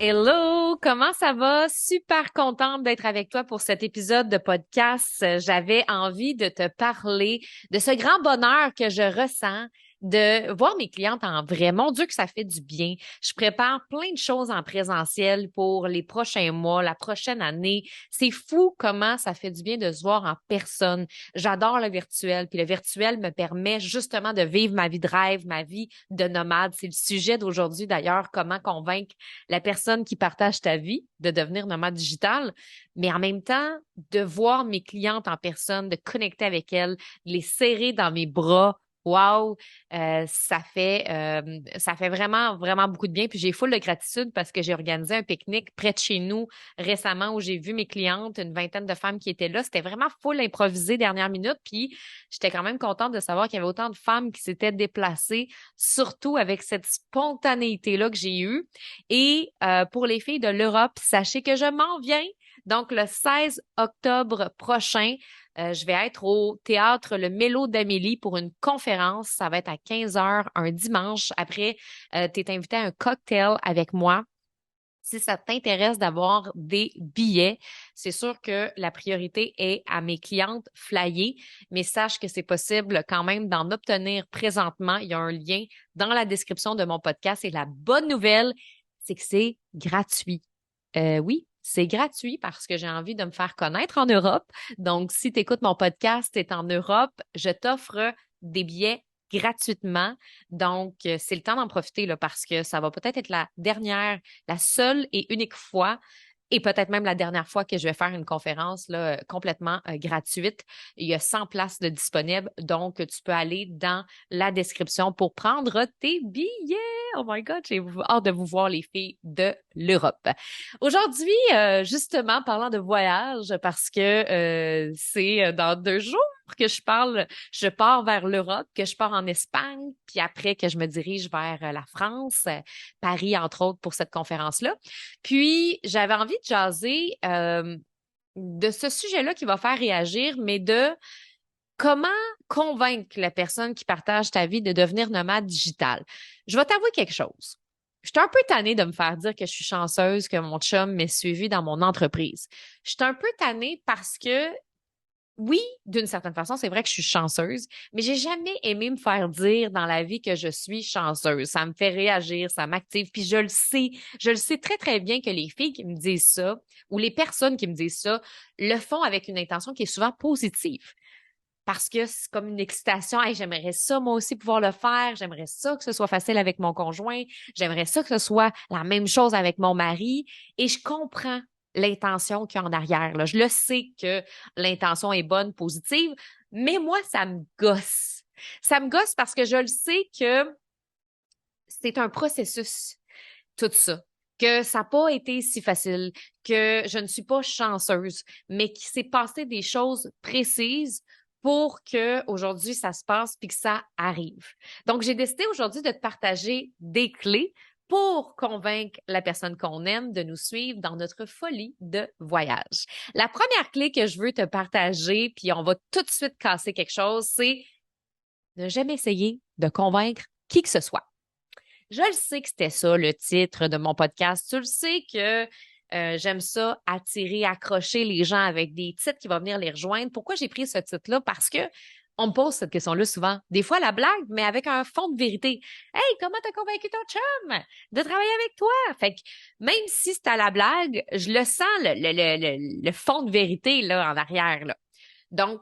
Hello, comment ça va? Super contente d'être avec toi pour cet épisode de podcast. J'avais envie de te parler de ce grand bonheur que je ressens de voir mes clientes en vrai. Mon Dieu, que ça fait du bien. Je prépare plein de choses en présentiel pour les prochains mois, la prochaine année. C'est fou comment ça fait du bien de se voir en personne. J'adore le virtuel, puis le virtuel me permet justement de vivre ma vie de rêve, ma vie de nomade. C'est le sujet d'aujourd'hui d'ailleurs, comment convaincre la personne qui partage ta vie de devenir nomade digital, mais en même temps, de voir mes clientes en personne, de connecter avec elles, de les serrer dans mes bras. Wow, ça fait vraiment, vraiment beaucoup de bien. Puis j'ai full de gratitude parce que j'ai organisé un pique-nique près de chez nous récemment où j'ai vu mes clientes, une vingtaine de femmes qui étaient là. C'était vraiment full improvisé dernière minute. Puis j'étais quand même contente de savoir qu'il y avait autant de femmes qui s'étaient déplacées, surtout avec cette spontanéité-là que j'ai eue. Et pour les filles de l'Europe, sachez que je m'en viens. Donc, le 16 octobre prochain, je vais être au théâtre Le Mélo d'Amélie pour une conférence. Ça va être à 15 heures un dimanche. Après, tu es invité à un cocktail avec moi. Si ça t'intéresse d'avoir des billets, c'est sûr que la priorité est à mes clientes flyées, mais sache que c'est possible quand même d'en obtenir présentement. Il y a un lien dans la description de mon podcast et la bonne nouvelle, c'est que c'est gratuit. Oui, c'est gratuit parce que j'ai envie de me faire connaître en Europe. Donc, si tu écoutes mon podcast, tu es en Europe, je t'offre des billets gratuitement. Donc, c'est le temps d'en profiter là, parce que ça va peut-être être la dernière, la seule et unique fois et peut-être même la dernière fois que je vais faire une conférence là, complètement gratuite. Il y a 100 places de disponibles, donc tu peux aller dans la description pour prendre tes billets. Oh my God, j'ai hâte de vous voir les filles de l'Europe. Aujourd'hui, justement, parlant de voyage, parce que c'est dans 2 jours que je pars vers l'Europe, que je pars en Espagne, puis après que je me dirige vers la France, Paris, entre autres, pour cette conférence-là. Puis, j'avais envie de jaser de ce sujet-là qui va faire réagir, mais de comment convaincre la personne qui partage ta vie de devenir nomade digital. Je vais t'avouer quelque chose. Je suis un peu tannée de me faire dire que je suis chanceuse, que mon chum m'ait suivi dans mon entreprise. Je suis un peu tannée parce que oui, d'une certaine façon, c'est vrai que je suis chanceuse, mais j'ai jamais aimé me faire dire dans la vie que je suis chanceuse. Ça me fait réagir, ça m'active, puis je le sais très, très bien que les filles qui me disent ça ou les personnes qui me disent ça le font avec une intention qui est souvent positive. Parce que c'est comme une excitation. Hey, j'aimerais ça, moi aussi, pouvoir le faire. J'aimerais ça que ce soit facile avec mon conjoint. J'aimerais ça que ce soit la même chose avec mon mari. Et je comprends l'intention qu'il y a en arrière, là. Je le sais que l'intention est bonne, positive, mais moi, ça me gosse. Ça me gosse parce que je le sais que c'est un processus, tout ça. Que ça n'a pas été si facile, que je ne suis pas chanceuse, mais qu'il s'est passé des choses précises pour que aujourd'hui ça se passe puis que ça arrive. Donc, j'ai décidé aujourd'hui de te partager des clés pour convaincre la personne qu'on aime de nous suivre dans notre folie de voyage. La première clé que je veux te partager, puis on va tout de suite casser quelque chose, c'est ne jamais essayer de convaincre qui que ce soit. Je le sais que c'était ça le titre de mon podcast. Tu le sais que j'aime ça, attirer, accrocher les gens avec des titres qui vont venir les rejoindre. Pourquoi j'ai pris ce titre-là? Parce que on me pose cette question-là souvent. Des fois, la blague, mais avec un fond de vérité. Hey, comment t'as convaincu ton chum de travailler avec toi? Fait que même si c'est à la blague, je le sens, le fond de vérité là, en arrière. Là. Donc,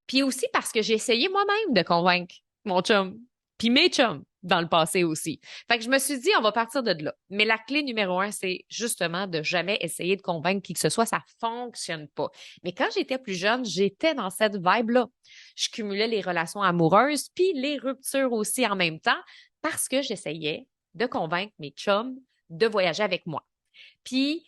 puis aussi parce que j'ai essayé moi-même de convaincre mon chum, puis mes chums dans le passé aussi. Fait que je me suis dit, on va partir de là. Mais la clé numéro 1, c'est justement de jamais essayer de convaincre qui que ce soit, ça fonctionne pas. Mais quand j'étais plus jeune, j'étais dans cette vibe-là. Je cumulais les relations amoureuses, puis les ruptures aussi en même temps, parce que j'essayais de convaincre mes chums de voyager avec moi. Puis,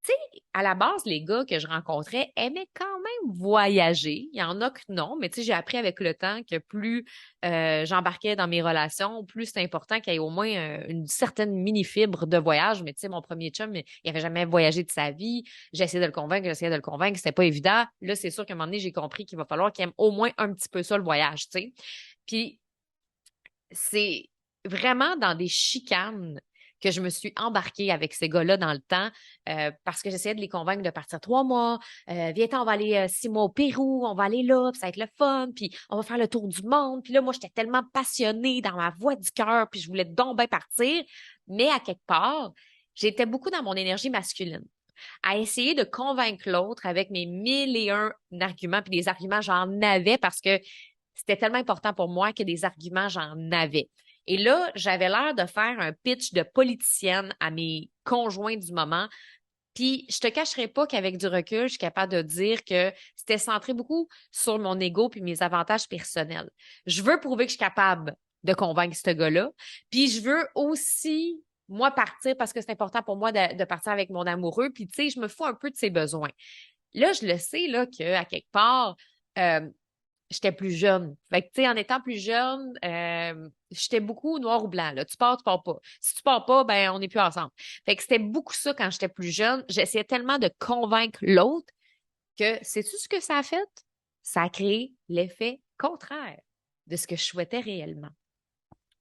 tu sais, à la base, les gars que je rencontrais aimaient quand même voyager. Il y en a que non, mais tu sais, j'ai appris avec le temps que plus j'embarquais dans mes relations, plus c'est important qu'il y ait au moins une certaine mini-fibre de voyage. Mais tu sais, mon premier chum, il avait jamais voyagé de sa vie. J'essayais de le convaincre, c'était pas évident. Là, c'est sûr qu'à un moment donné, j'ai compris qu'il va falloir qu'il aime au moins un petit peu ça, le voyage, tu sais. Puis, c'est vraiment dans des chicanes que je me suis embarquée avec ces gars-là dans le temps parce que j'essayais de les convaincre de partir 3 mois. Viens-t'en, on va aller 6 mois au Pérou, on va aller là, puis ça va être le fun, puis on va faire le tour du monde. Puis là, moi, j'étais tellement passionnée dans ma voix du cœur, puis je voulais donc bien partir. Mais à quelque part, j'étais beaucoup dans mon énergie masculine, à essayer de convaincre l'autre avec mes 1001 arguments, puis des arguments, j'en avais parce que c'était tellement important pour moi que des arguments, j'en avais. Et là, j'avais l'air de faire un pitch de politicienne à mes conjoints du moment. Puis, je te cacherai pas qu'avec du recul, je suis capable de dire que c'était centré beaucoup sur mon ego puis mes avantages personnels. Je veux prouver que je suis capable de convaincre ce gars-là. Puis, je veux aussi, moi, partir parce que c'est important pour moi de partir avec mon amoureux. Puis, tu sais, je me fous un peu de ses besoins. Là, je le sais, là, qu'à quelque part, euh, j'étais plus jeune. Fait que, tu sais, en étant plus jeune, j'étais beaucoup noir ou blanc, là. Tu pars pas. Si tu pars pas, ben, on n'est plus ensemble. Fait que c'était beaucoup ça quand j'étais plus jeune. J'essayais tellement de convaincre l'autre que, sais-tu ce que ça a fait? Ça a créé l'effet contraire de ce que je souhaitais réellement.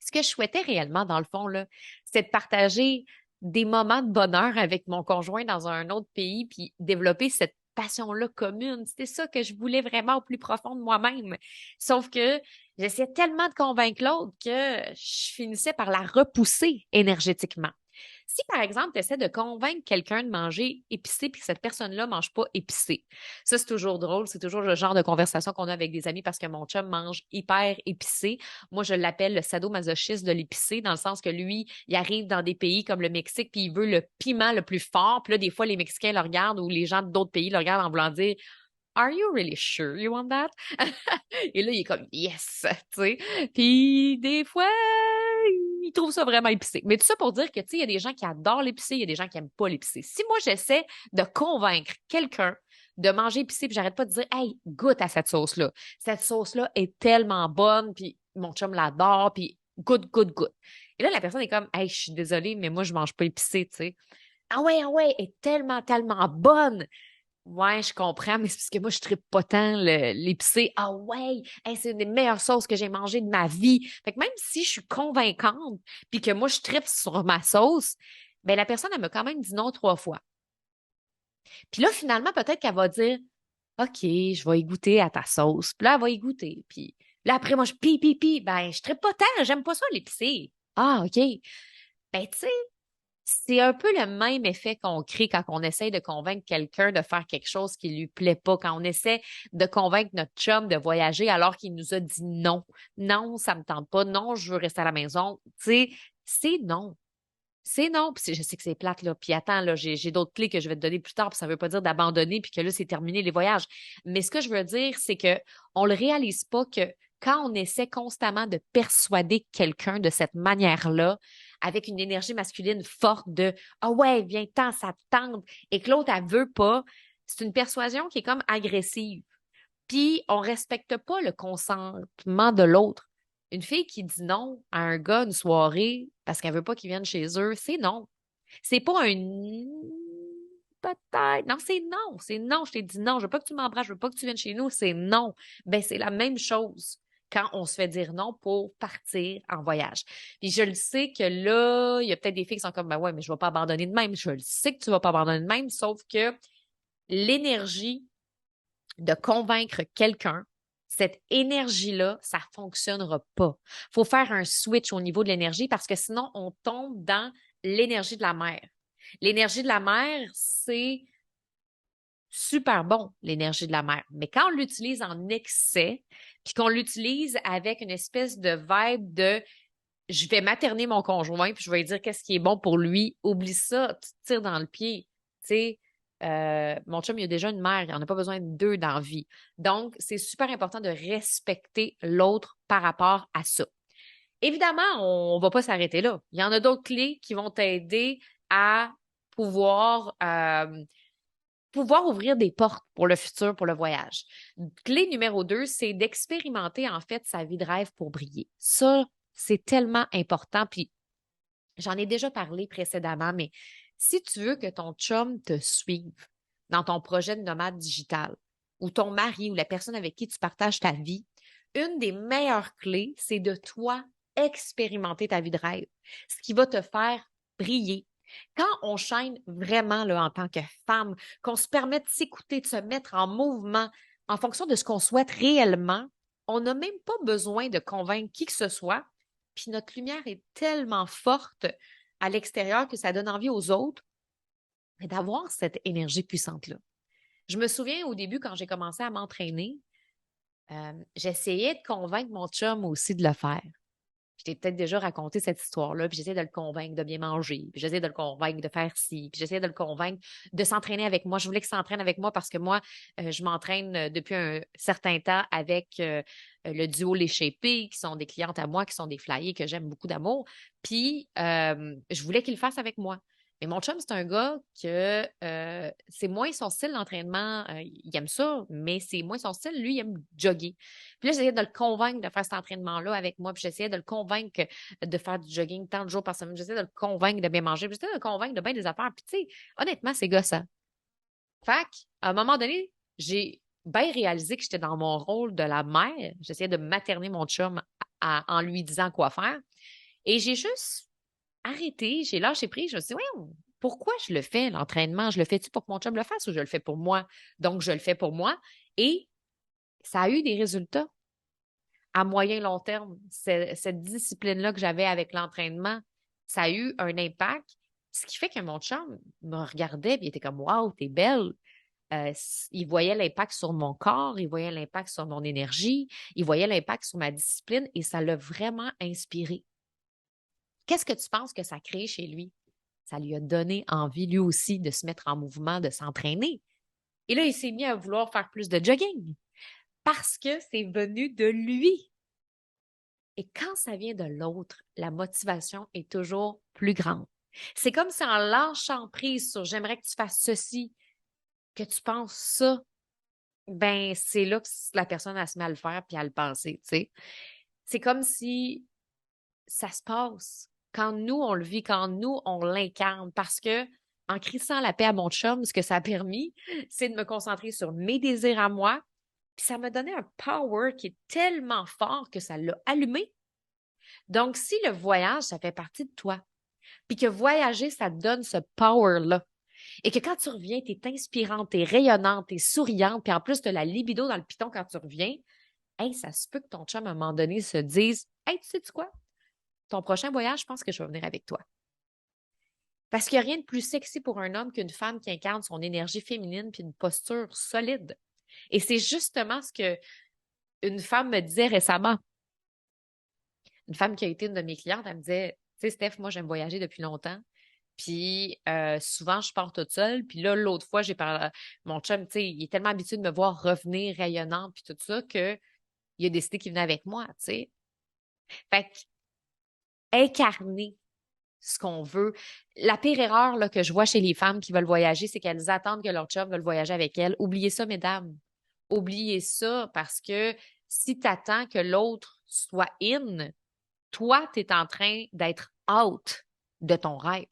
Ce que je souhaitais réellement, dans le fond, là, c'est de partager des moments de bonheur avec mon conjoint dans un autre pays, puis développer cette passion-là commune. C'était ça que je voulais vraiment au plus profond de moi-même. Sauf que j'essayais tellement de convaincre l'autre que je finissais par la repousser énergétiquement. Si, par exemple, tu essaies de convaincre quelqu'un de manger épicé puis que cette personne-là mange pas épicé, ça, c'est toujours drôle. C'est toujours le genre de conversation qu'on a avec des amis parce que mon chum mange hyper épicé. Moi, je l'appelle le sadomasochiste de l'épicé dans le sens que lui, il arrive dans des pays comme le Mexique puis il veut le piment le plus fort. Puis là, des fois, les Mexicains le regardent ou les gens d'autres pays le regardent en voulant dire Are you really sure you want that? Et là, il est comme Yes, tu sais. Puis des fois, il trouve ça vraiment épicé. Mais tout ça pour dire que, tu sais, il y a des gens qui adorent l'épicé, il y a des gens qui aiment pas l'épicé. Si moi, j'essaie de convaincre quelqu'un de manger épicé, puis j'arrête pas de dire Hey, goûte à cette sauce-là. Cette sauce-là est tellement bonne, puis mon chum l'adore, puis goûte, goûte, goûte. Et là, la personne est comme Hey, je suis désolée, mais moi, je mange pas épicé, tu sais. Ah ouais, elle est tellement, tellement bonne. Ouais, je comprends, mais c'est parce que moi, je trippe pas tant l'épicé. Ah ouais, hey, c'est une des meilleures sauces que j'ai mangées de ma vie. Fait que même si je suis convaincante, puis que moi, je trippe sur ma sauce, ben la personne, elle m'a quand même dit non 3 fois. Puis là, finalement, peut-être qu'elle va dire, OK, je vais y goûter à ta sauce. Puis là, elle va y goûter. Puis là, après, moi, je pis. Ben, je trippe pas tant, j'aime pas ça, l'épicé. Ah, OK. Ben, tu sais, c'est un peu le même effet qu'on crée quand on essaie de convaincre quelqu'un de faire quelque chose qui lui plaît pas, quand on essaie de convaincre notre chum de voyager alors qu'il nous a dit non. Non, ça me tente pas. Non, je veux rester à la maison. Tu sais, c'est non. C'est non. Puis je sais que c'est plate, là. Puis attends, là, j'ai d'autres clés que je vais te donner plus tard, puis ça veut pas dire d'abandonner puis que là, c'est terminé les voyages. Mais ce que je veux dire, c'est que on le réalise pas que quand on essaie constamment de persuader quelqu'un de cette manière-là, avec une énergie masculine forte de Ah ouais, viens-t'en, ça te tente, et que l'autre, elle veut pas, c'est une persuasion qui est comme agressive. Puis on respecte pas le consentement de l'autre. Une fille qui dit non à un gars une soirée parce qu'elle veut pas qu'il vienne chez eux, c'est non. C'est pas un peut-être. Non, c'est non. C'est non. Je t'ai dit non. Je veux pas que tu m'embrasses. Je veux pas que tu viennes chez nous. C'est non. Ben, c'est la même chose quand on se fait dire non pour partir en voyage. Puis je le sais que là, il y a peut-être des filles qui sont comme, ben ouais, mais je vais pas abandonner de même. Je le sais que tu vas pas abandonner de même, sauf que l'énergie de convaincre quelqu'un, cette énergie-là, ça fonctionnera pas. Faut faire un switch au niveau de l'énergie parce que sinon, on tombe dans l'énergie de la mer. L'énergie de la mer, c'est super bon, l'énergie de la mer. Mais quand on l'utilise en excès, puis qu'on l'utilise avec une espèce de vibe de je vais materner mon conjoint, puis je vais lui dire qu'est-ce qui est bon pour lui, oublie ça, tu te tires dans le pied. Tu sais, mon chum, il a déjà une mère, il n'en a pas besoin de deux dans la vie. Donc, c'est super important de respecter l'autre par rapport à ça. Évidemment, on ne va pas s'arrêter là. Il y en a d'autres clés qui vont t'aider à pouvoir, pouvoir ouvrir des portes pour le futur, pour le voyage. Clé numéro 2, c'est d'expérimenter en fait sa vie de rêve pour briller. Ça, c'est tellement important. Puis j'en ai déjà parlé précédemment, mais si tu veux que ton chum te suive dans ton projet de nomade digital ou ton mari ou la personne avec qui tu partages ta vie, une des meilleures clés, c'est de toi expérimenter ta vie de rêve. Ce qui va te faire briller. Quand on chaîne vraiment là, en tant que femme, qu'on se permet de s'écouter, de se mettre en mouvement en fonction de ce qu'on souhaite réellement, on n'a même pas besoin de convaincre qui que ce soit. Puis notre lumière est tellement forte à l'extérieur que ça donne envie aux autres d'avoir cette énergie puissante-là. Je me souviens au début, quand j'ai commencé à m'entraîner, j'essayais de convaincre mon chum aussi de le faire. Je t'ai peut-être déjà raconté cette histoire-là, puis j'essayais de le convaincre de bien manger, puis j'essayais de le convaincre de faire ci, puis j'essayais de le convaincre de s'entraîner avec moi. Je voulais qu'il s'entraîne avec moi parce que moi, je m'entraîne depuis un certain temps avec le duo Les Shapés, qui sont des clientes à moi, qui sont des flyers que j'aime beaucoup d'amour. Puis, je voulais qu'il le fasse avec moi. Mais mon chum, c'est un gars que c'est moins son style d'entraînement. Il aime ça, mais c'est moins son style. Lui, il aime jogger. Puis là, j'essayais de le convaincre de faire cet entraînement-là avec moi. Puis j'essayais de le convaincre de faire du jogging tant de jours par semaine. J'essayais de le convaincre de bien manger. Puis j'essayais de le convaincre de bien des affaires. Puis tu sais, honnêtement, c'est gossant. Fait qu'à un moment donné, j'ai bien réalisé que j'étais dans mon rôle de la mère. J'essayais de materner mon chum en lui disant quoi faire. Et j'ai juste arrêté, j'ai lâché prise. Je me suis dit, ouais, pourquoi je le fais, l'entraînement? Je le fais-tu pour que mon chum le fasse ou je le fais pour moi? Donc, je le fais pour moi. Et ça a eu des résultats à moyen long terme. Cette discipline-là que j'avais avec l'entraînement, ça a eu un impact. Ce qui fait que mon chum me regardait et il était comme, waouh, t'es belle. Il voyait l'impact sur mon corps, il voyait l'impact sur mon énergie, il voyait l'impact sur ma discipline et ça l'a vraiment inspiré. Qu'est-ce que tu penses que ça crée chez lui? Ça lui a donné envie, lui aussi, de se mettre en mouvement, de s'entraîner. Et là, il s'est mis à vouloir faire plus de jogging parce que c'est venu de lui. Et quand ça vient de l'autre, la motivation est toujours plus grande. C'est comme si en lâchant prise sur j'aimerais que tu fasses ceci, que tu penses ça, ben c'est là que la personne a se met à le faire puis à le penser, tu sais. C'est comme si ça se passe quand nous, on le vit, quand nous, on l'incarne. Parce que en crissant la paix à mon chum, ce que ça a permis, c'est de me concentrer sur mes désirs à moi. Puis ça m'a donné un power qui est tellement fort que ça l'a allumé. Donc, si le voyage, ça fait partie de toi, puis que voyager, ça te donne ce power-là, et que quand tu reviens, tu es inspirante, tu es rayonnante, tu es souriante, puis en plus, tu as la libido dans le piton quand tu reviens, hey, ça se peut que ton chum, à un moment donné, se dise, hey, tu sais-tu quoi? Ton prochain voyage, je pense que je vais venir avec toi. Parce qu'il n'y a rien de plus sexy pour un homme qu'une femme qui incarne son énergie féminine puis une posture solide. Et c'est justement ce que une femme me disait récemment. Une femme qui a été une de mes clientes, elle me disait, tu sais, Steph, moi, j'aime voyager depuis longtemps. Puis souvent, je pars toute seule. Puis là, l'autre fois, j'ai parlé. Mon chum, tu sais, il est tellement habitué de me voir revenir rayonnante puis tout ça qu'il a décidé qu'il venait avec moi, tu sais. Fait qu'incarner ce qu'on veut. La pire erreur là, que je vois chez les femmes qui veulent voyager, c'est qu'elles attendent que leur chum veuille voyager avec elles. Oubliez ça, mesdames. Oubliez ça parce que si tu attends que l'autre soit in, toi, tu es en train d'être out de ton rêve.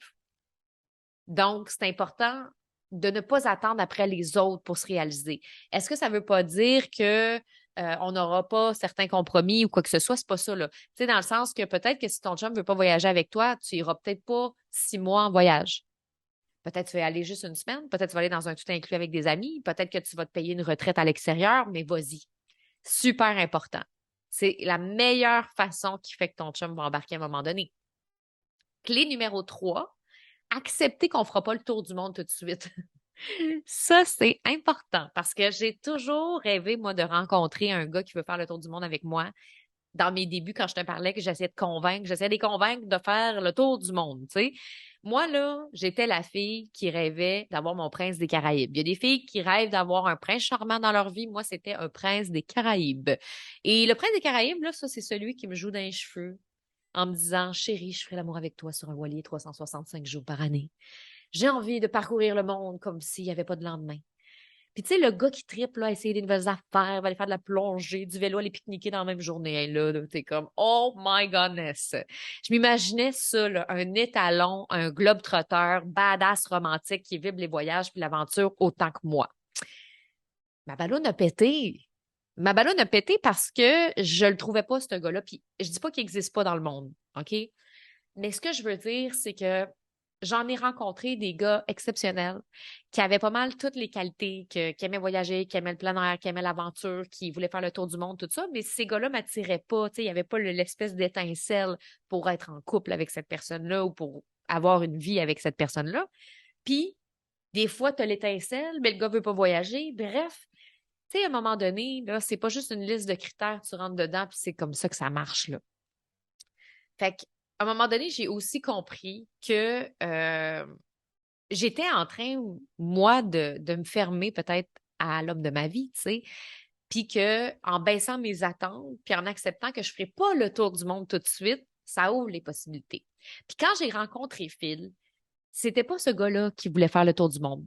Donc, c'est important de ne pas attendre après les autres pour se réaliser. Est-ce que ça ne veut pas dire que on n'aura pas certains compromis ou quoi que ce soit? C'est pas ça, là. Tu sais, dans le sens que peut-être que si ton chum ne veut pas voyager avec toi, tu iras peut-être pas 6 mois en voyage. Peut-être que tu vas y aller juste une semaine, peut-être que tu vas aller dans un tout inclus avec des amis, peut-être que tu vas te payer une retraite à l'extérieur, mais vas-y. Super important. C'est la meilleure façon qui fait que ton chum va embarquer à un moment donné. Clé numéro 3, accepter qu'on ne fera pas le tour du monde tout de suite. Ça, c'est important parce que j'ai toujours rêvé, moi, de rencontrer un gars qui veut faire le tour du monde avec moi. Dans mes débuts, quand je te parlais, que j'essayais de les convaincre de faire le tour du monde, tu sais. Moi, là, j'étais la fille qui rêvait d'avoir mon prince des Caraïbes. Il y a des filles qui rêvent d'avoir un prince charmant dans leur vie. Moi, c'était un prince des Caraïbes. Et le prince des Caraïbes, là, ça, c'est celui qui me joue dans les cheveux en me disant, chérie, je ferai l'amour avec toi sur un voilier 365 jours par année. J'ai envie de parcourir le monde comme s'il n'y avait pas de lendemain. Puis tu sais, le gars qui tripe, là, essayer des nouvelles affaires, va aller faire de la plongée, du vélo, aller pique-niquer dans la même journée. Là, t'es comme, oh my goodness. Je m'imaginais ça, là, un étalon, un globe-trotteur, badass romantique qui vibre les voyages puis l'aventure autant que moi. Ma ballonne a pété. Ma ballonne a pété parce que je le trouvais pas, ce gars-là. Puis je dis pas qu'il n'existe pas dans le monde, OK? Mais ce que je veux dire, c'est que j'en ai rencontré des gars exceptionnels qui avaient pas mal toutes les qualités, qui aimaient voyager, qui aimaient le plein air, qui aimaient l'aventure, qui voulaient faire le tour du monde, tout ça, mais ces gars-là m'attiraient pas, tu sais, il n'y avait pas l'espèce d'étincelle pour être en couple avec cette personne-là ou pour avoir une vie avec cette personne-là. Puis, des fois, tu as l'étincelle, mais le gars veut pas voyager. Bref, tu sais, à un moment donné, là, c'est pas juste une liste de critères, tu rentres dedans, puis c'est comme ça que ça marche, là. Fait qu'à un moment donné, j'ai aussi compris que j'étais en train, moi, de me fermer peut-être à l'homme de ma vie, tu sais, puis que en baissant mes attentes, puis en acceptant que je ferais pas le tour du monde tout de suite, ça ouvre les possibilités. Puis quand j'ai rencontré Phil, c'était pas ce gars-là qui voulait faire le tour du monde.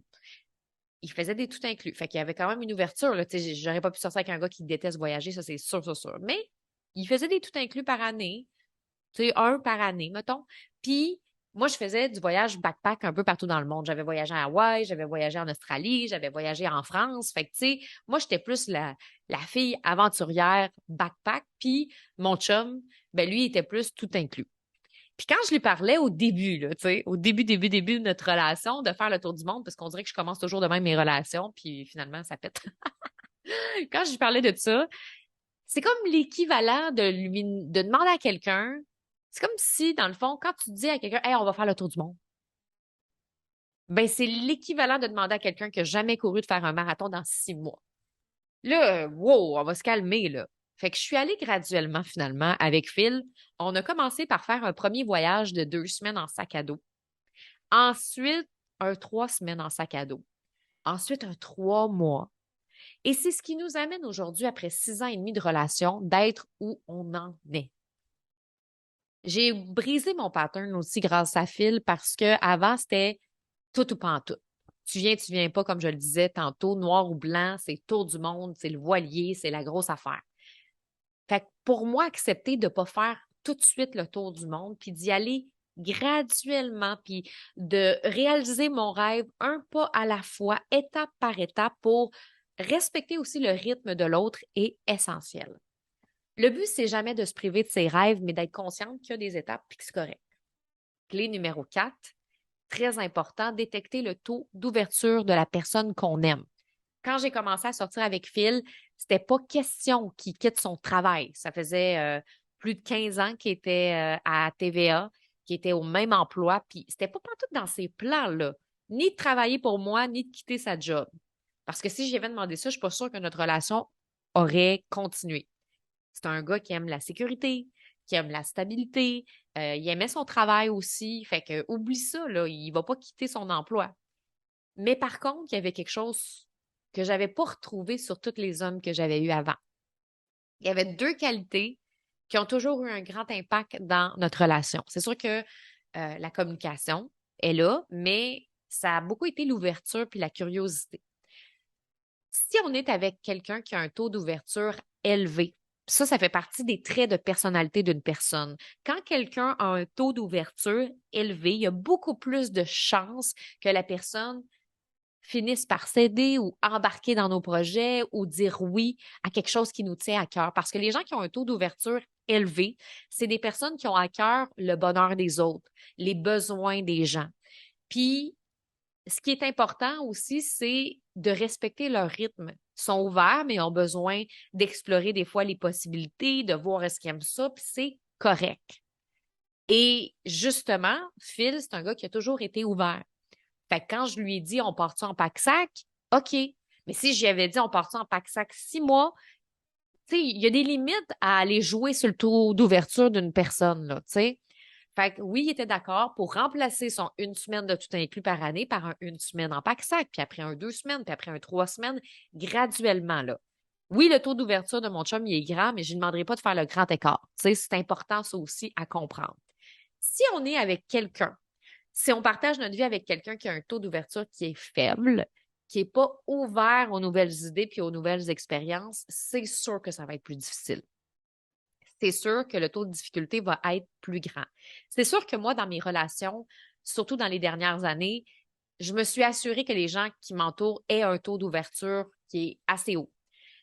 Il faisait des tout inclus. Fait qu'il y avait quand même une ouverture, là. Tu sais, j'aurais pas pu sortir avec un gars qui déteste voyager, ça c'est sûr, sûr, sûr. Mais il faisait des tout inclus par année, tu sais, un par année, mettons. Puis, moi, je faisais du voyage backpack un peu partout dans le monde. J'avais voyagé à Hawaï, j'avais voyagé en Australie, j'avais voyagé en France. Fait que, tu sais, moi, j'étais plus la fille aventurière backpack. Puis, mon chum, ben, lui, il était plus tout inclus. Puis quand je lui parlais au début, là, tu sais, au début de notre relation, de faire le tour du monde, parce qu'on dirait que je commence toujours de même mes relations, puis finalement, ça pète. Quand je lui parlais de ça, c'est comme l'équivalent de demander à quelqu'un. C'est comme si, dans le fond, quand tu dis à quelqu'un, hey, on va faire le tour du monde, ben, c'est l'équivalent de demander à quelqu'un qui n'a jamais couru de faire un marathon dans 6 mois. Là, wow, on va se calmer, là. Fait que je suis allée graduellement, finalement, avec Phil. On a commencé par faire un premier voyage de 2 semaines en sac à dos. Ensuite, un 3 semaines en sac à dos. Ensuite, un 3 mois. Et c'est ce qui nous amène aujourd'hui, après 6 ans et demi de relation, d'être où on en est. J'ai brisé mon pattern aussi grâce à Phil parce que avant c'était tout ou pas en tout. Tu viens pas, comme je le disais tantôt, noir ou blanc, c'est tour du monde, c'est le voilier, c'est la grosse affaire. Fait que pour moi, accepter de pas faire tout de suite le tour du monde, puis d'y aller graduellement, puis de réaliser mon rêve un pas à la fois, étape par étape, pour respecter aussi le rythme de l'autre est essentiel. Le but, c'est jamais de se priver de ses rêves, mais d'être consciente qu'il y a des étapes puis que c'est correct. Clé numéro 4, très important, détecter le taux d'ouverture de la personne qu'on aime. Quand j'ai commencé à sortir avec Phil, c'était pas question qu'il quitte son travail. Ça faisait plus de 15 ans qu'il était à TVA, qu'il était au même emploi, puis c'était pas partout dans ses plans, là, ni de travailler pour moi, ni de quitter sa job. Parce que si j'avais demandé ça, je suis pas sûre que notre relation aurait continué. C'est un gars qui aime la sécurité, qui aime la stabilité, il aimait son travail aussi, fait que oublie ça, là, il va pas quitter son emploi. Mais par contre, il y avait quelque chose que j'avais pas retrouvé sur tous les hommes que j'avais eus avant. Il y avait 2 qualités qui ont toujours eu un grand impact dans notre relation. C'est sûr que la communication est là, mais ça a beaucoup été l'ouverture puis la curiosité. Si on est avec quelqu'un qui a un taux d'ouverture élevé, ça fait partie des traits de personnalité d'une personne. Quand quelqu'un a un taux d'ouverture élevé, il y a beaucoup plus de chances que la personne finisse par céder ou embarquer dans nos projets ou dire oui à quelque chose qui nous tient à cœur. Parce que les gens qui ont un taux d'ouverture élevé, c'est des personnes qui ont à cœur le bonheur des autres, les besoins des gens. Puis, ce qui est important aussi, c'est de respecter leur rythme. Ils sont ouverts, mais ont besoin d'explorer des fois les possibilités, de voir est-ce qu'ils aiment ça, puis c'est correct. Et justement, Phil, c'est un gars qui a toujours été ouvert. Fait que quand je lui ai dit on part-tu en pack-sac, OK. Mais si j'y avais dit on part-tu en pack-sac 6 mois, tu sais, il y a des limites à aller jouer sur le taux d'ouverture d'une personne, là, tu sais. Fait que oui, il était d'accord pour remplacer son 1 semaine de tout inclus par année par un 1 semaine en pack-sac, puis après un 2 semaines, puis après un 3 semaines, graduellement, là. Oui, le taux d'ouverture de mon chum, il est grand, mais je ne demanderai pas de faire le grand écart. Tu sais, c'est important, ça aussi, à comprendre. Si on est avec quelqu'un, si on partage notre vie avec quelqu'un qui a un taux d'ouverture qui est faible, qui n'est pas ouvert aux nouvelles idées puis aux nouvelles expériences, c'est sûr que ça va être plus difficile. C'est sûr que le taux de difficulté va être plus grand. C'est sûr que moi, dans mes relations, surtout dans les dernières années, je me suis assurée que les gens qui m'entourent aient un taux d'ouverture qui est assez haut.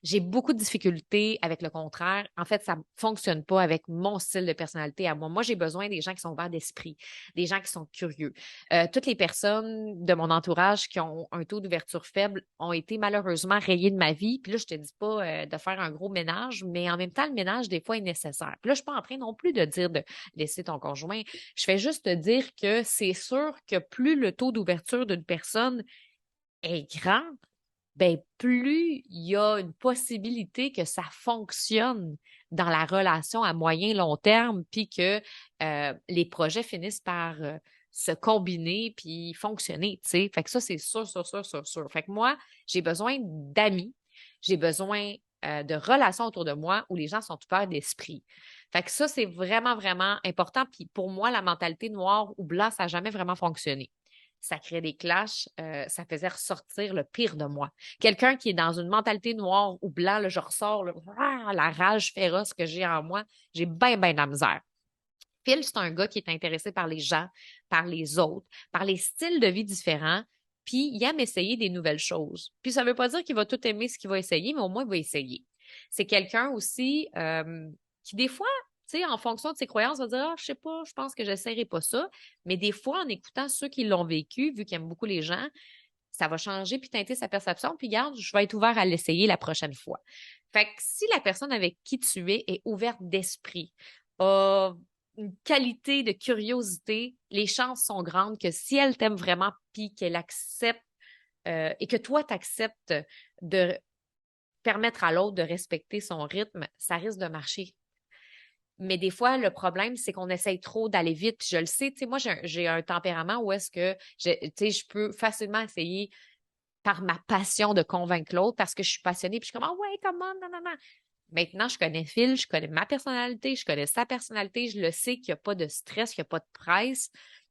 J'ai beaucoup de difficultés avec le contraire. En fait, ça ne fonctionne pas avec mon style de personnalité à moi. Moi, j'ai besoin des gens qui sont ouverts d'esprit, des gens qui sont curieux. Toutes les personnes de mon entourage qui ont un taux d'ouverture faible ont été malheureusement rayées de ma vie. Puis là, je te dis pas de faire un gros ménage, mais en même temps, le ménage, des fois, est nécessaire. Puis là, je suis pas en train non plus de dire de laisser ton conjoint. Je fais juste te dire que c'est sûr que plus le taux d'ouverture d'une personne est grand, ben plus il y a une possibilité que ça fonctionne dans la relation à moyen long terme, puis que les projets finissent par se combiner puis fonctionner, tu sais. Fait que ça, c'est sûr, sûr, sûr, sûr, sûr. Fait que moi, j'ai besoin d'amis, j'ai besoin de relations autour de moi où les gens sont ouverts d'esprit. Fait que ça, c'est vraiment, vraiment important. Puis pour moi, la mentalité noire ou blanc, ça n'a jamais vraiment fonctionné. Ça crée des clashs, ça faisait ressortir le pire de moi. Quelqu'un qui est dans une mentalité noire ou blanc, là, je ressors là, la rage féroce que j'ai en moi, j'ai bien, bien de la misère. Phil, c'est un gars qui est intéressé par les gens, par les autres, par les styles de vie différents, puis il aime essayer des nouvelles choses. Puis ça ne veut pas dire qu'il va tout aimer ce qu'il va essayer, mais au moins il va essayer. C'est quelqu'un aussi qui, des fois, tu sais, en fonction de ses croyances, va dire ah, je sais pas, je pense que j'essaierai pas ça. Mais des fois, en écoutant ceux qui l'ont vécu, vu qu'il aime beaucoup les gens, ça va changer puis teinter sa perception. Puis garde, je vais être ouvert à l'essayer la prochaine fois. Fait que si la personne avec qui tu es est ouverte d'esprit, a une qualité de curiosité, les chances sont grandes que si elle t'aime vraiment puis qu'elle accepte et que toi, tu acceptes de permettre à l'autre de respecter son rythme, ça risque de marcher. Mais des fois, le problème, c'est qu'on essaye trop d'aller vite. Puis je le sais, tu sais, moi, j'ai un tempérament où est-ce que, tu sais, je peux facilement essayer par ma passion de convaincre l'autre parce que je suis passionnée. Puis je suis comme, ah ouais, comment, non, non, non. Maintenant, je connais Phil, je connais ma personnalité, je connais sa personnalité, je le sais qu'il n'y a pas de stress, qu'il n'y a pas de presse,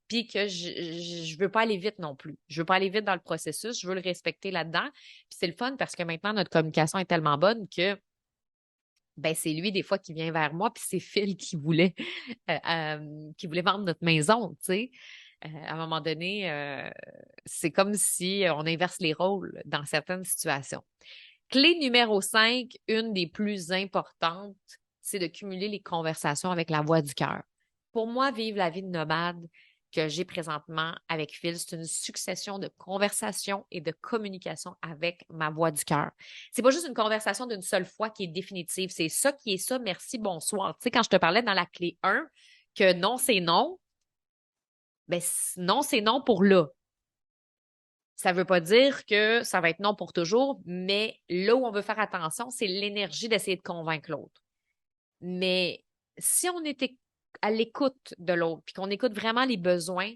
puis que je veux pas aller vite non plus. Je veux pas aller vite dans le processus, je veux le respecter là-dedans. Puis c'est le fun parce que maintenant, notre communication est tellement bonne que ben c'est lui des fois qui vient vers moi, puis c'est Phil qui voulait vendre notre maison, tu sais. À un moment donné, c'est comme si on inverse les rôles dans certaines situations. Clé numéro 5, une des plus importantes, c'est de cumuler les conversations avec la voix du cœur. Pour moi, vivre la vie de nomade que j'ai présentement avec Phil, c'est une succession de conversations et de communications avec ma voix du cœur. C'est pas juste une conversation d'une seule fois qui est définitive. C'est ça qui est ça, merci, bonsoir. Tu sais, quand je te parlais dans la clé 1 que non, c'est non, ben non, c'est non pour là. Ça ne veut pas dire que ça va être non pour toujours, mais là où on veut faire attention, c'est l'énergie d'essayer de convaincre l'autre. Mais si on était à l'écoute de l'autre, puis qu'on écoute vraiment les besoins,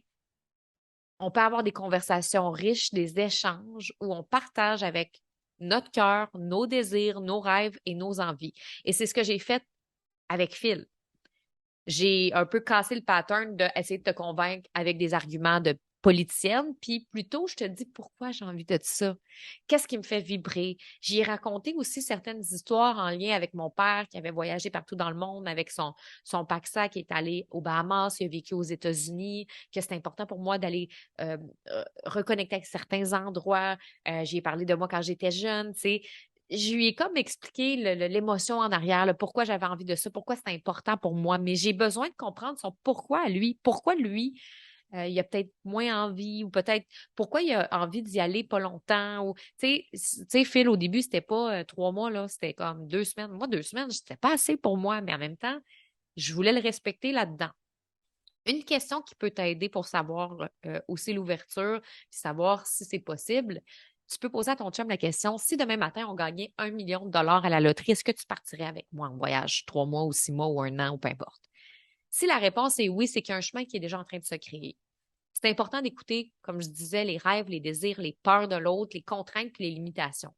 on peut avoir des conversations riches, des échanges où on partage avec notre cœur, nos désirs, nos rêves et nos envies. Et c'est ce que j'ai fait avec Phil. J'ai un peu cassé le pattern d'essayer de te convaincre avec des arguments de politicienne, puis plutôt, je te dis pourquoi j'ai envie de ça. Qu'est-ce qui me fait vibrer? J'y ai raconté aussi certaines histoires en lien avec mon père qui avait voyagé partout dans le monde avec son pack-sac, qui est allé aux Bahamas, il a vécu aux États-Unis, que c'est important pour moi d'aller reconnecter avec certains endroits. J'y ai parlé de moi quand j'étais jeune, tu sais je lui ai comme expliqué l'émotion en arrière, le pourquoi j'avais envie de ça, pourquoi c'est important pour moi, mais j'ai besoin de comprendre son pourquoi à lui. Pourquoi lui, il a peut-être moins envie ou peut-être pourquoi il a envie d'y aller pas longtemps. Ou, tu sais, Phil, au début, c'était pas 3 mois, là, c'était comme 2 semaines. Moi, 2 semaines, c'était pas assez pour moi, mais en même temps, je voulais le respecter là-dedans. Une question qui peut t'aider pour savoir aussi l'ouverture, puis savoir si c'est possible, tu peux poser à ton chum la question, si demain matin on gagnait 1 million de dollars à la loterie, est-ce que tu partirais avec moi en voyage 3 mois ou 6 mois ou un an ou peu importe? Si la réponse est oui, c'est qu'il y a un chemin qui est déjà en train de se créer. C'est important d'écouter, comme je disais, les rêves, les désirs, les peurs de l'autre, les contraintes et les limitations.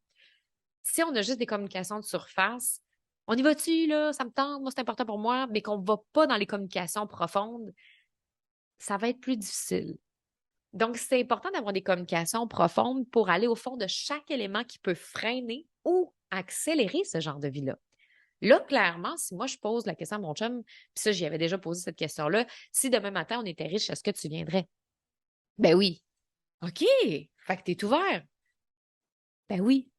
Si on a juste des communications de surface, on y va-tu, là, ça me tente, moi c'est important pour moi, mais qu'on ne va pas dans les communications profondes, ça va être plus difficile. Donc, c'est important d'avoir des communications profondes pour aller au fond de chaque élément qui peut freiner ou accélérer ce genre de vie-là. Là, clairement, si moi je pose la question à mon chum, puis ça, j'y avais déjà posé cette question-là, si demain matin on était riche, est-ce que tu viendrais? Ben oui. OK. Fait que t'es ouvert. Ben oui.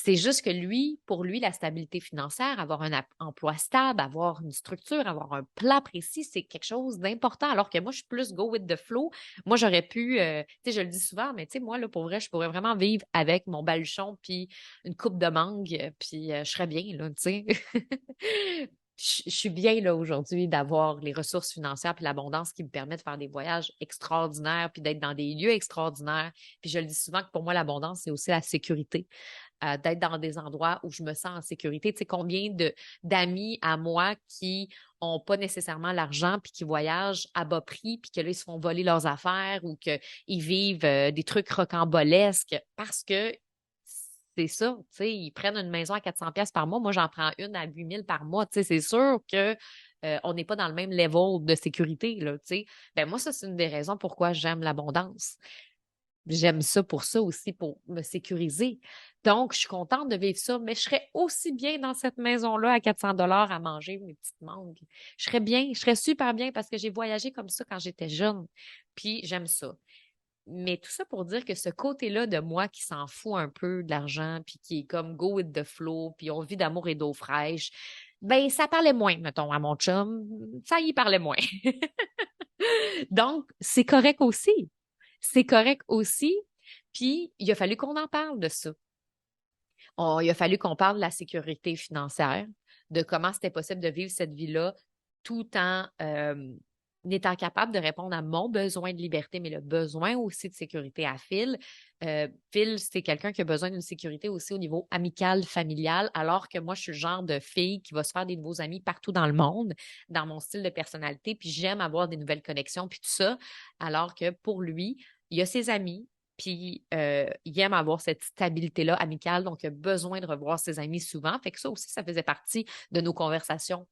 C'est juste que lui, pour lui, la stabilité financière, avoir un emploi stable, avoir une structure, avoir un plan précis, c'est quelque chose d'important. Alors que moi, je suis plus go with the flow. Moi, j'aurais pu, tu sais, je le dis souvent, mais tu sais, moi, là, pour vrai, je pourrais vraiment vivre avec mon baluchon puis une coupe de mangue, puis je serais bien, là, tu sais. Je suis bien là aujourd'hui d'avoir les ressources financières puis l'abondance qui me permet de faire des voyages extraordinaires puis d'être dans des lieux extraordinaires. Puis je le dis souvent que pour moi, l'abondance, c'est aussi la sécurité, d'être dans des endroits où je me sens en sécurité. Tu sais, combien d'amis à moi qui ont pas nécessairement l'argent puis qui voyagent à bas prix puis que là, ils se font voler leurs affaires ou qu'ils vivent des trucs rocambolesques parce que c'est ça, tu sais, ils prennent une maison à 400 pièces par mois. Moi, j'en prends une à 8 000 par mois. Tu sais, c'est sûr que on n'est pas dans le même level de sécurité, là, tu sais. Ben moi, ça, c'est une des raisons pourquoi j'aime l'abondance. J'aime ça pour ça aussi, pour me sécuriser. Donc, je suis contente de vivre ça, mais je serais aussi bien dans cette maison-là à 400 $ à manger mes petites mangues. Je serais bien, je serais super bien parce que j'ai voyagé comme ça quand j'étais jeune. Puis, j'aime ça. Mais tout ça pour dire que ce côté-là de moi qui s'en fout un peu de l'argent, puis qui est comme go with the flow, puis on vit d'amour et d'eau fraîche, ben ça parlait moins, mettons, à mon chum. Ça y parlait moins. Donc, c'est correct aussi. C'est correct aussi. Puis, il a fallu qu'on en parle de ça. Il a fallu qu'on parle de la sécurité financière, de comment c'était possible de vivre cette vie-là tout en étant capable de répondre à mon besoin de liberté, mais le besoin aussi de sécurité à Phil. Phil, c'est quelqu'un qui a besoin d'une sécurité aussi au niveau amical, familial, alors que moi, je suis le genre de fille qui va se faire des nouveaux amis partout dans le monde, dans mon style de personnalité, puis j'aime avoir des nouvelles connexions, puis tout ça, alors que pour lui, il a ses amis, puis il aime avoir cette stabilité-là amicale, donc il a besoin de revoir ses amis souvent. Fait que ça aussi, ça faisait partie de nos conversations.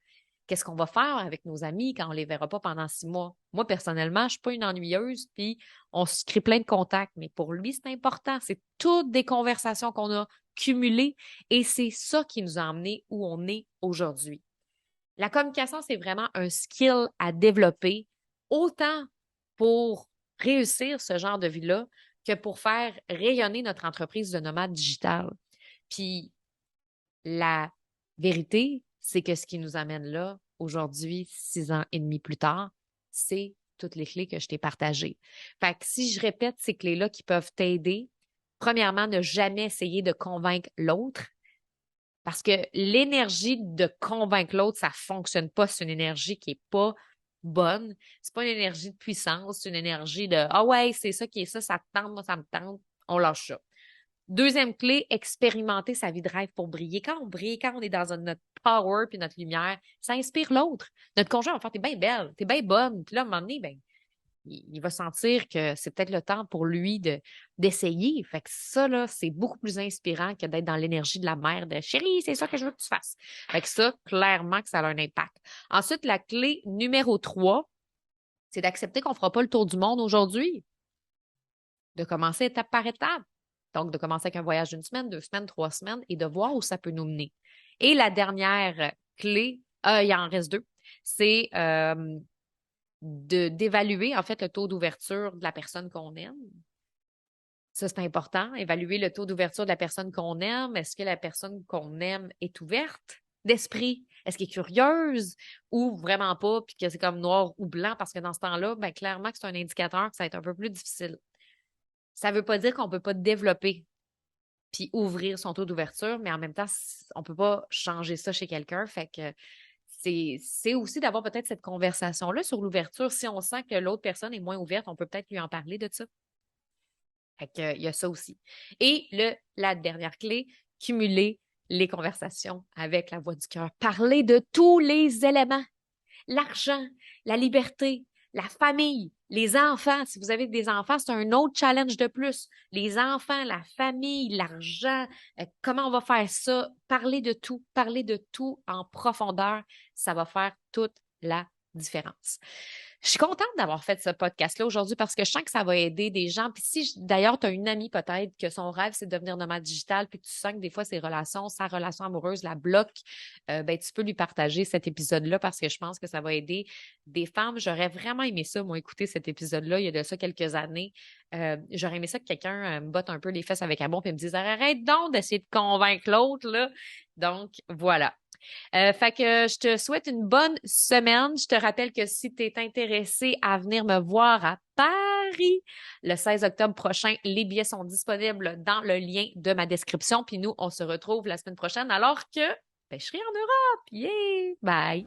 Qu'est-ce qu'on va faire avec nos amis quand on les verra pas pendant 6 mois? Moi, personnellement, je suis pas une ennuyeuse, puis on se crée plein de contacts, mais pour lui, c'est important. C'est toutes des conversations qu'on a cumulées et c'est ça qui nous a emmenés où on est aujourd'hui. La communication, c'est vraiment un skill à développer, autant pour réussir ce genre de vie-là que pour faire rayonner notre entreprise de nomade digital. Puis la vérité, c'est que ce qui nous amène là, aujourd'hui, 6 ans et demi plus tard, c'est toutes les clés que je t'ai partagées. Fait que si je répète ces clés-là qui peuvent t'aider, premièrement, ne jamais essayer de convaincre l'autre parce que l'énergie de convaincre l'autre, ça fonctionne pas. C'est une énergie qui est pas bonne. C'est pas une énergie de puissance, c'est une énergie de ah ouais, c'est ça qui est ça, ça te tente, moi ça me tente, on lâche ça. Deuxième clé, expérimenter sa vie de rêve pour briller. Quand on brille, quand on est dans notre power puis notre lumière, ça inspire l'autre. Notre conjoint va faire t'es bien belle, t'es bien bonne. Puis là, à un moment donné, ben, il va sentir que c'est peut-être le temps pour lui d'essayer. Fait que ça, là, c'est beaucoup plus inspirant que d'être dans l'énergie de la mère de chérie, c'est ça que je veux que tu fasses. Fait que ça, clairement que ça a un impact. Ensuite, la clé numéro 3, c'est d'accepter qu'on ne fera pas le tour du monde aujourd'hui. De commencer étape par étape. Donc, de commencer avec un voyage d'une semaine, 2 semaines, 3 semaines et de voir où ça peut nous mener. Et la dernière clé, il en reste 2, c'est d'évaluer en fait le taux d'ouverture de la personne qu'on aime. Ça, c'est important. Évaluer le taux d'ouverture de la personne qu'on aime. Est-ce que la personne qu'on aime est ouverte d'esprit? Est-ce qu'elle est curieuse ou vraiment pas, puis que c'est comme noir ou blanc? Parce que dans ce temps-là, ben, clairement que c'est un indicateur que ça va être un peu plus difficile. Ça ne veut pas dire qu'on ne peut pas développer puis ouvrir son taux d'ouverture, mais en même temps, on ne peut pas changer ça chez quelqu'un. Fait que c'est aussi d'avoir peut-être cette conversation-là sur l'ouverture. Si on sent que l'autre personne est moins ouverte, on peut peut-être lui en parler de ça. Fait que, il y a ça aussi. Et la dernière clé, cumuler les conversations avec la voix du cœur. Parler de tous les éléments. L'argent, la liberté, la famille, les enfants. Si vous avez des enfants, c'est un autre challenge de plus. Les enfants, la famille, l'argent, comment on va faire ça? Parler de tout en profondeur, ça va faire toute la différence. Je suis contente d'avoir fait ce podcast-là aujourd'hui parce que je sens que ça va aider des gens. Puis si, d'ailleurs, tu as une amie peut-être que son rêve, c'est de devenir nomade digital, puis que tu sens que des fois, sa relation amoureuse la bloque, ben, tu peux lui partager cet épisode-là parce que je pense que ça va aider des femmes. J'aurais vraiment aimé ça, moi, écouter cet épisode-là il y a de ça quelques années. J'aurais aimé ça que quelqu'un me botte un peu les fesses avec amour et me dise arrête donc d'essayer de convaincre l'autre, là. Donc, voilà. Fait que je te souhaite une bonne semaine. Je te rappelle que si tu es intéressé à venir me voir à Paris le 16 octobre prochain, les billets sont disponibles dans le lien de ma description. Puis nous, on se retrouve la semaine prochaine alors que ben, je serai en Europe. Yeah! Bye!